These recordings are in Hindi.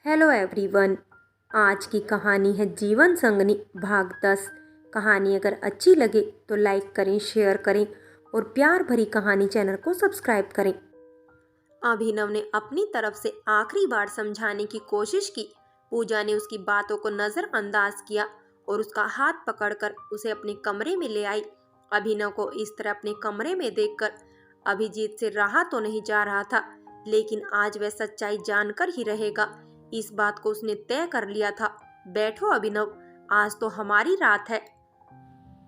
Hello everyone. आज की कहानी है जीवन संगनी भाग 10। कहानी अगर अच्छी लगे तो लाइक करें, शेयर करें और प्यार भरी कहानी चैनल को सब्सक्राइब करें। अभिनव ने अपनी तरफ से आखिरी बार समझाने की कोशिश की। पूजा ने उसकी बातों को नज़रअंदाज किया और उसका हाथ पकड़कर उसे अपने कमरे में ले आई। अभिनव को इस तरह अपने कमरे में देखकर अभिजीत से रहा तो नहीं जा रहा था, लेकिन आज वह सच्चाई जानकर ही रहेगा। इस बात को उसने तय कर लिया था। बैठो अभिनव, आज तो हमारी रात है।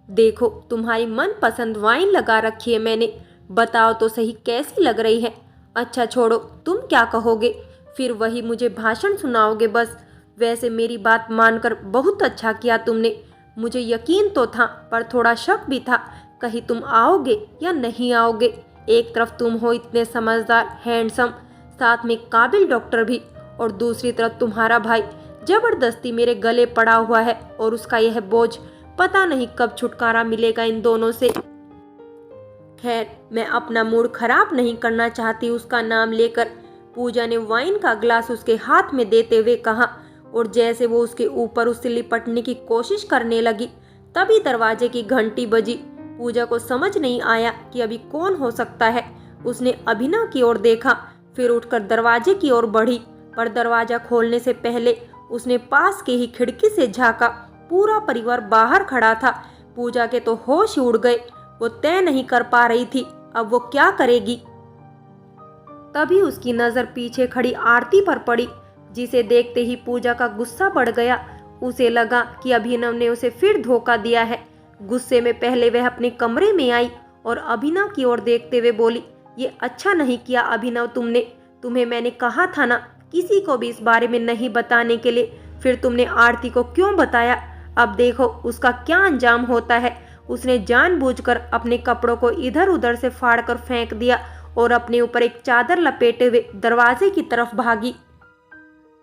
देखो, तुम्हारी मनपसंद वाइन लगा रखी है मैंने। बताओ तो सही कैसी लग रही है। अच्छा छोड़ो, तुम क्या कहोगे? फिर वही मुझे भाषण सुनाओगे बस। वैसे मेरी बात मानकर बहुत अच्छा किया तुमने। मुझे यकीन तो था, पर थोड़ा शक भी था, कहीं तुम आओगे या नहीं आओगे। एक तरफ तुम हो इतने समझदार, हैंडसम, साथ में काबिल डॉक्टर भी, और दूसरी तरफ तुम्हारा भाई जबरदस्ती मेरे गले पड़ा हुआ है, और उसका यह बोझ, पता नहीं कब छुटकारा मिलेगा इन दोनों से। खैर, मैं अपना मूड खराब नहीं करना चाहती उसका नाम लेकर। पूजा ने वाइन का ग्लास उसके हाथ में देते हुए कहा, और जैसे वो उसके ऊपर उससे लिपटने की कोशिश करने लगी, तभी दरवाजे की घंटी बजी। पूजा को समझ नहीं आया कि अभी कौन हो सकता है। उसने अभिनव की ओर देखा, फिर उठकर दरवाजे की ओर बढ़ी, पर दरवाजा खोलने से पहले उसने पास के ही खिड़की से झांका। पूरा परिवार बाहर खड़ा था। पूजा के तो होश ही उड़ गए। वो तय नहीं कर पा रही थी अब वो क्या करेगी। तभी उसकी नजर पीछे खड़ी आरती पर पड़ी, जिसे देखते ही पूजा का गुस्सा बढ़ गया। उसे लगा कि अभिनव ने उसे फिर धोखा दिया है। गुस्से में पहले वह अपने कमरे में आई और अभिनव की ओर देखते हुए बोली, ये अच्छा नहीं किया अभिनव तुमने। तुम्हें मैंने कहा था ना, किसी को भी इस बारे में नहीं बताने के लिए। फिर तुमने आरती को क्यों बताया? अब देखो उसका क्या अंजाम होता है। उसने जानबूझकर अपने कपड़ों को इधर उधर से फाड़कर फेंक दिया और अपने ऊपर एक चादर लपेटे हुए दरवाजे की तरफ भागी।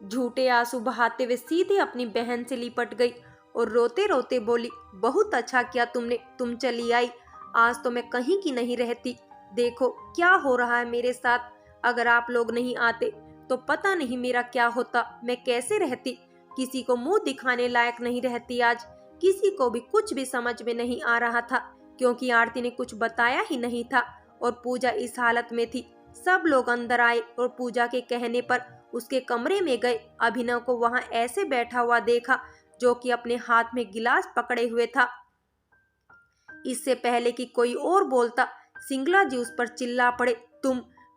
झूठे आंसू बहाते हुए सीधे अपनी बहन से लिपट गई और रोते रोते बोली, बहुत अच्छा किया तुमने, तुम चली आई। आज तो मैं कहीं की नहीं रहती। देखो क्या हो रहा है मेरे साथ। अगर आप लोग नहीं आते तो पता नहीं मेरा क्या होता, मैं कैसे रहती। किसी को मुंह दिखाने लायक नहीं रहती आज। किसी को भी कुछ भी समझ में नहीं आ रहा था, क्योंकि आरती ने कुछ बताया ही नहीं था और पूजा इस हालत में थी। सब लोग अंदर आए और पूजा के कहने पर उसके कमरे में गए। अभिनव को वहां ऐसे बैठा हुआ देखा, जो कि अपने हाथ में गिलास पकड़े हुए था। इससे पहले कि कोई और बोलता, सिंगला जी उस पर चिल्ला पड़े,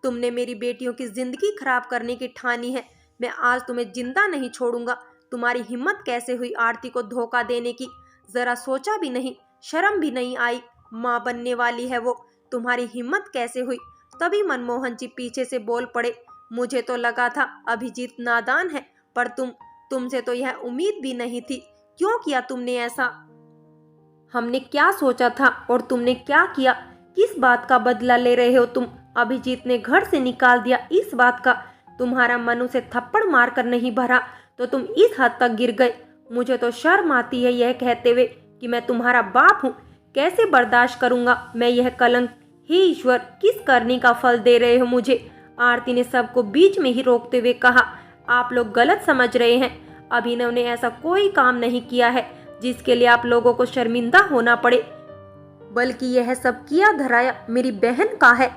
तुमने मेरी बेटियों की जिंदगी खराब करने की ठानी है। मैं आज तुम्हें जिंदा नहीं छोड़ूंगा। तुम्हारी हिम्मत कैसे हुई आरती को धोखा देने की? जरा सोचा भी नहीं, शर्म भी नहीं आई? माँ बनने वाली है वो, तुम्हारी हिम्मत कैसे हुई? तभी मनमोहन जी पीछे से बोल पड़े, मुझे तो लगा था अभिजीत नादान है, पर तुमसे तो यह उम्मीद भी नहीं थी। क्यों किया तुमने ऐसा? हमने क्या सोचा था और तुमने क्या किया? किस बात का बदला ले रहे हो तुम? अभिजीत ने घर से निकाल दिया, इस बात का? तुम्हारा मन उसे थप्पड़ मारकर नहीं भरा तो तुम इस हद तक गिर गए। मुझे तो शर्म आती है यह कहते हुए कि मैं तुम्हारा बाप हूँ। कैसे बर्दाश्त करूंगा मैं यह कलंक? हे ईश्वर, किस करनी का फल दे रहे हो मुझे? आरती ने सबको बीच में ही रोकते हुए कहा, आप लोग गलत समझ रहे हैं। अभिनव ने ऐसा कोई काम नहीं किया है जिसके लिए आप लोगों को शर्मिंदा होना पड़े, बल्कि यह सब किया धराया मेरी बहन का है।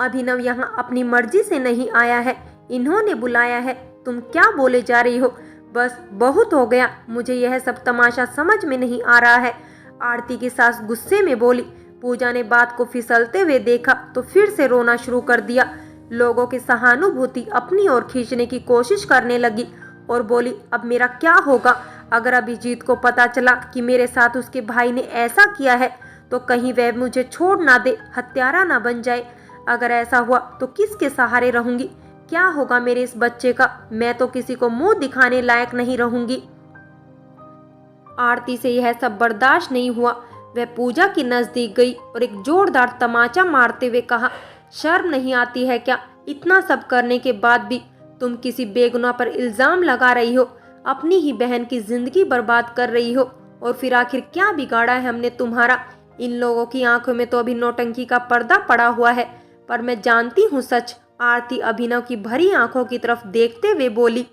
अभिनव यहाँ अपनी मर्जी से नहीं आया है, इन्होंने बुलाया है। तुम क्या बोले जा रही हो? बस बहुत हो गया, मुझे यह सब तमाशा समझ में नहीं आ रहा है। आरती की सास गुस्से में बोली। पूजा ने बात को फिसलते हुए देखा तो फिर से रोना शुरू कर दिया। लोगों की सहानुभूति अपनी ओर खींचने की कोशिश करने लगी और बोली, अब मेरा क्या होगा? अगर अभिजीत को पता चला कि मेरे साथ उसके भाई ने ऐसा किया है तो कहीं वह मुझे छोड़ ना दे, हत्यारा ना बन जाए। अगर ऐसा हुआ तो किसके सहारे रहूंगी? क्या होगा मेरे इस बच्चे का? मैं तो किसी को मुंह दिखाने लायक नहीं रहूंगी। आरती से यह सब बर्दाश्त नहीं हुआ। वह पूजा के नजदीक गई और एक जोरदार तमाचा मारते हुए कहा, शर्म नहीं आती है क्या? इतना सब करने के बाद भी तुम किसी बेगुनाह पर इल्जाम लगा रही हो, अपनी ही बहन की जिंदगी बर्बाद कर रही हो। और फिर आखिर क्या बिगाड़ा है हमने तुम्हारा? इन लोगों की आंखों में तो अभी नौटंकी का पर्दा पड़ा हुआ है, पर मैं जानती हूँ सच। आरती अभिनव की भरी आंखों की तरफ देखते हुए बोली,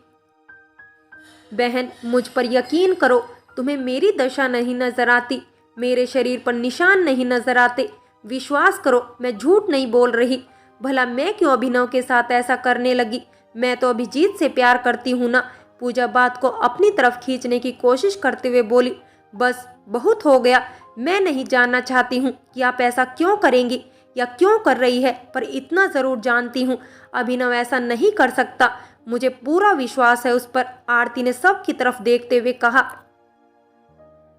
बहन मुझ पर यकीन करो, तुम्हें मेरी दशा नहीं नजर आती, मेरे शरीर पर निशान नहीं नजर आते। विश्वास करो, मैं झूठ नहीं बोल रही। भला मैं क्यों अभिनव के साथ ऐसा करने लगी? मैं तो अभिजीत से प्यार करती हूँ ना। पूजा बात को अपनी तरफ खींचने की कोशिश करते हुए बोली, बस बहुत हो गया। मैं नहीं जानना चाहती हूँ कि आप ऐसा क्यों करेंगी या क्यों कर रही है, पर इतना जरूर जानती हूँ, अभिनव ऐसा नहीं कर सकता। मुझे पूरा विश्वास है उस पर। आरती ने सब की तरफ देखते हुए कहा।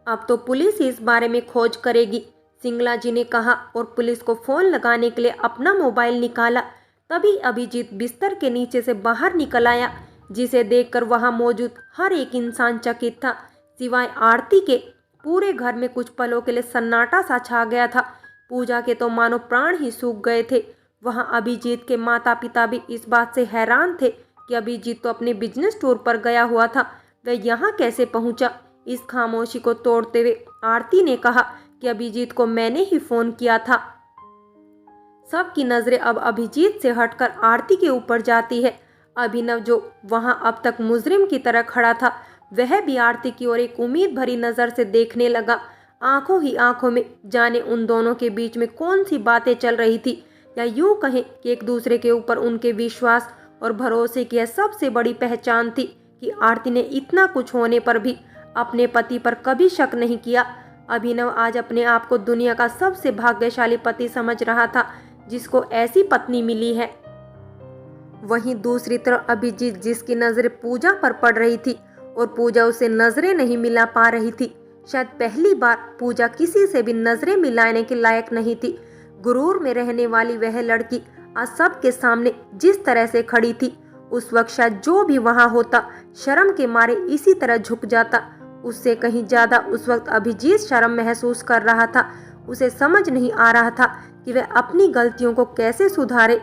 अब तो पुलिस इस बारे में खोज करेगी, सिंगला जी ने कहा और पुलिस को फोन लगाने के लिए अपना मोबाइल निकाला। तभी अभिजीत बिस्तर के नीचे से बाहर निकल आया, जिसे देखकर वहां मौजूद हर एक इंसान चकित था, सिवाय आरती के। पूरे घर में कुछ पलों के लिए सन्नाटा सा छा गया था। पूजा के तो मानो प्राण ही सूख गए थे। वहां अभिजीत के माता पिता भी इस बात से हैरान थे कि अभिजीत तो अपने बिजनेस टूर पर गया हुआ था, वह यहाँ कैसे पहुंचा। इस खामोशी को तोड़ते हुए आरती ने कहा कि अभिजीत को मैंने ही फोन किया था। सबकी नजरें अब अभिजीत से हटकर आरती के ऊपर जाती है। अभिनव जो वहां अब तक मुजरिम की तरह खड़ा था, वह भी आरती की ओर एक उम्मीद भरी नजर से देखने लगा। आंखों ही आंखों में जाने उन दोनों के बीच में कौन सी बातें चल रही थी, या यूं कहें कि एक दूसरे के ऊपर उनके विश्वास और भरोसे की यह सबसे बड़ी पहचान थी कि आरती ने इतना कुछ होने पर भी अपने पति पर कभी शक नहीं किया। अभिनव आज अपने आप को दुनिया का सबसे भाग्यशाली पति समझ रहा था, जिसको ऐसी पत्नी मिली है। वहीं दूसरी तरफ अभिजीत, जिसकी नजरें पूजा पर पड़ रही थी और पूजा उसे नजरें नहीं मिला पा रही थी। शायद पहली बार पूजा किसी से भी नजरें मिलाने के लायक नहीं थी। गुरूर में रहने वाली वह लड़की आज सबके सामने जिस तरह से खड़ी थी, उस वक्त शायद जो भी वहां होता शर्म के मारे इसी तरह झुक जाता। उससे कहीं ज्यादा उस वक्त अभिजीत शर्म महसूस कर रहा था। उसे समझ नहीं आ रहा था कि वह अपनी गलतियों को कैसे सुधारे।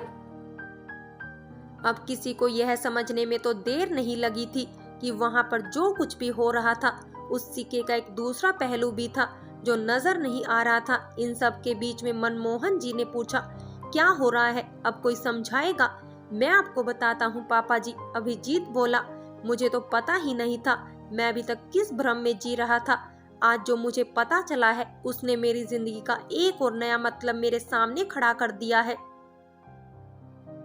अब किसी को यह समझने में तो देर नहीं लगी थी कि वहां पर जो कुछ भी हो रहा था, उस सिक्के का एक दूसरा पहलू भी था जो नजर नहीं आ रहा था। इन सब के बीच में मनमोहन जी ने पूछा, क्या हो रहा है, अब कोई समझाएगा? मैं आपको बताता हूँ पापा जी, अभिजीत बोला। मुझे तो पता ही नहीं था, मैं अभी तक किस भ्रम में जी रहा था। आज जो मुझे पता चला है, उसने मेरी जिंदगी का एक और नया मतलब मेरे सामने खड़ा कर दिया है।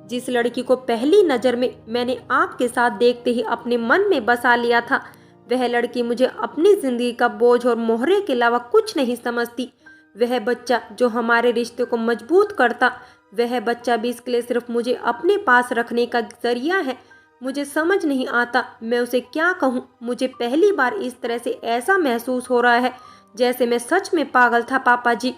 जिस लड़की को पहली नजर में मैंने आपके साथ देखते ही अपने मन में बसा लिया था, वह लड़की मुझे अपनी जिंदगी का बोझ और मोहरे के अलावा कुछ नहीं समझती। वह बच्चा जो हमारे रिश्ते को मजबूत करता, वह बच्चा भी इसके लिए सिर्फ मुझे अपने पास रखने का जरिया है। मुझे समझ नहीं आता मैं उसे क्या कहूँ। मुझे पहली बार इस तरह से ऐसा महसूस हो रहा है जैसे मैं सच में पागल था पापा जी।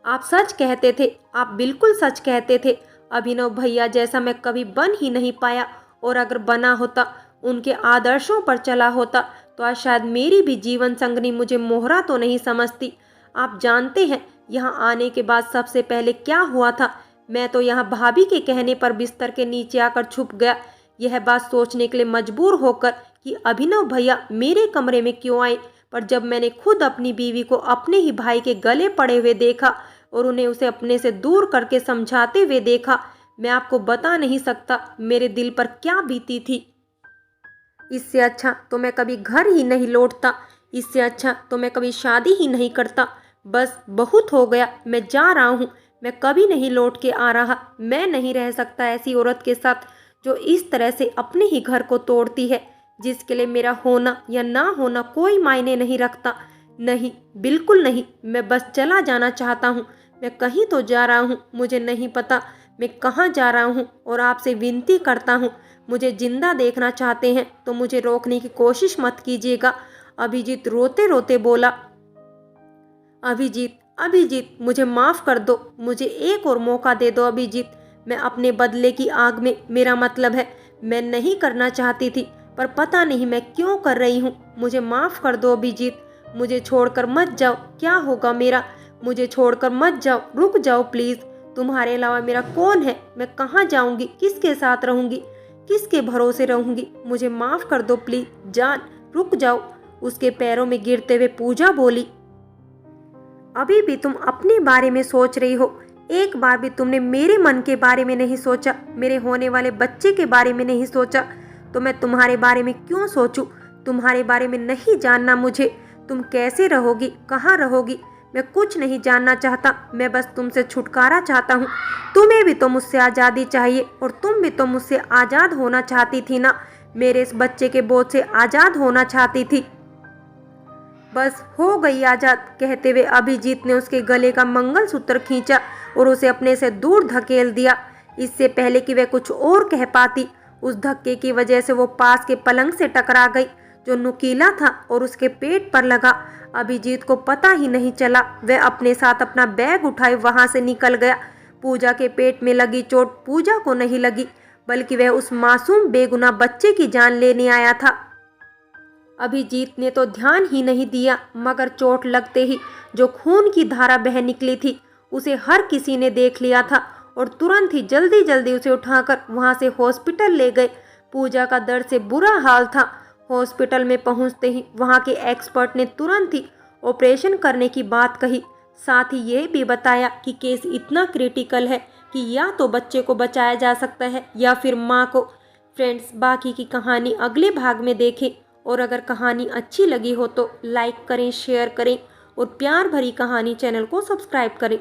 आप सच कहते थे, आप बिल्कुल सच कहते थे। अभिनव भैया जैसा मैं कभी बन ही नहीं पाया, और अगर बना होता, उनके आदर्शों पर चला होता, तो आज शायद मेरी भी जीवन संगनी मुझे मोहरा तो नहीं समझती। आप जानते हैं यहाँ आने के बाद सबसे पहले क्या हुआ था? मैं तो यहाँ भाभी के कहने पर बिस्तर के नीचे आकर छुप गया, यह बात सोचने के लिए मजबूर होकर कि अभिनव भैया मेरे कमरे में क्यों आए। पर जब मैंने खुद अपनी बीवी को अपने ही भाई के गले पड़े हुए देखा और उन्हें उसे अपने से दूर करके समझाते हुए देखा, मैं आपको बता नहीं सकता मेरे दिल पर क्या बीती थी। इससे अच्छा तो मैं कभी घर ही नहीं लौटता, इससे अच्छा तो मैं कभी शादी ही नहीं करता। बस बहुत हो गया, मैं जा रहा हूँ, मैं कभी नहीं लौट के आ रहा। मैं नहीं रह सकता ऐसी औरत के साथ जो इस तरह से अपने ही घर को तोड़ती है, जिसके लिए मेरा होना या ना होना कोई मायने नहीं रखता। नहीं, बिल्कुल नहीं। मैं बस चला जाना चाहता हूँ। मैं कहीं तो जा रहा हूँ, मुझे नहीं पता मैं कहाँ जा रहा हूँ, और आपसे विनती करता हूँ, मुझे जिंदा देखना चाहते हैं तो मुझे रोकने की कोशिश मत कीजिएगा। अभिजीत रोते रोते बोला। अभिजीत, अभिजीत, मुझे माफ कर दो, मुझे एक और मौका दे दो अभिजीत। मैं अपने बदले की आग में, मेरा मतलब है मैं नहीं करना चाहती थी, पर पता नहीं मैं क्यों कर रही हूँ। मुझे माफ कर दो अभिजीत, मुझे छोड़कर मत जाओ। क्या होगा मेरा? मुझे छोड़कर मत जाओ, रुक जाओ प्लीज। तुम्हारे अलावा मेरा कौन है? मैं कहाँ जाऊंगी? किसके साथ रहूंगी? किसके भरोसे रहूंगी? मुझे माफ कर दो प्लीज। जान, रुक जाओ। उसके पैरों में गिरते हुए पूजा बोली। अभी भी तुम अपने बारे में सोच रही हो, एक बार भी तुमने मेरे मन के बारे में नहीं सोचा, मेरे होने वाले बच्चे के बारे में नहीं सोचा, तो मैं तुम्हारे बारे में क्यों सोचूं? तुम्हारे बारे में नहीं जानना मुझे। तुम कैसे रहोगी, कहाँ रहोगी, मैं कुछ नहीं जानना चाहता। मैं बस तुमसे छुटकारा चाहता हूँ। तुम्हें भी तो मुझसे आज़ादी चाहिए और तुम भी तो मुझसे आज़ाद होना चाहती थी ना। मेरे इस बच्चे के बोझ से आज़ाद होना चाहती थी। बस हो गई आज़ाद। कहते हुए अभिजीत ने उसके गले का मंगलसूत्र खींचा और उसे अपने से दूर धकेल दिया। इससे पहले कि वह कुछ और कह पाती, उस धक्के की वजह से वो पास के पलंग से टकरा गई जो नुकीला था और उसके पेट पर लगा। अभिजीत को पता ही नहीं चला। वह अपने साथ अपना बैग उठाए वहां से निकल गया। पूजा के पेट में लगी चोट पूजा को नहीं लगी, बल्कि वह उस मासूम बेगुनाह बच्चे की जान लेने आया था। अभिजीत ने तो ध्यान ही नहीं दिया, मगर चोट लगते ही जो खून की धारा बह निकली थी उसे हर किसी ने देख लिया था और तुरंत ही जल्दी जल्दी उसे उठाकर वहां से हॉस्पिटल ले गए। पूजा का दर्द से बुरा हाल था। हॉस्पिटल में पहुंचते ही वहां के एक्सपर्ट ने तुरंत ही ऑपरेशन करने की बात कही। साथ ही ये भी बताया कि केस इतना क्रिटिकल है कि या तो बच्चे को बचाया जा सकता है या फिर माँ को। फ्रेंड्स, बाकी की कहानी अगले भाग में देखें और अगर कहानी अच्छी लगी हो तो लाइक करें, शेयर करें और प्यार भरी कहानी चैनल को सब्सक्राइब करें।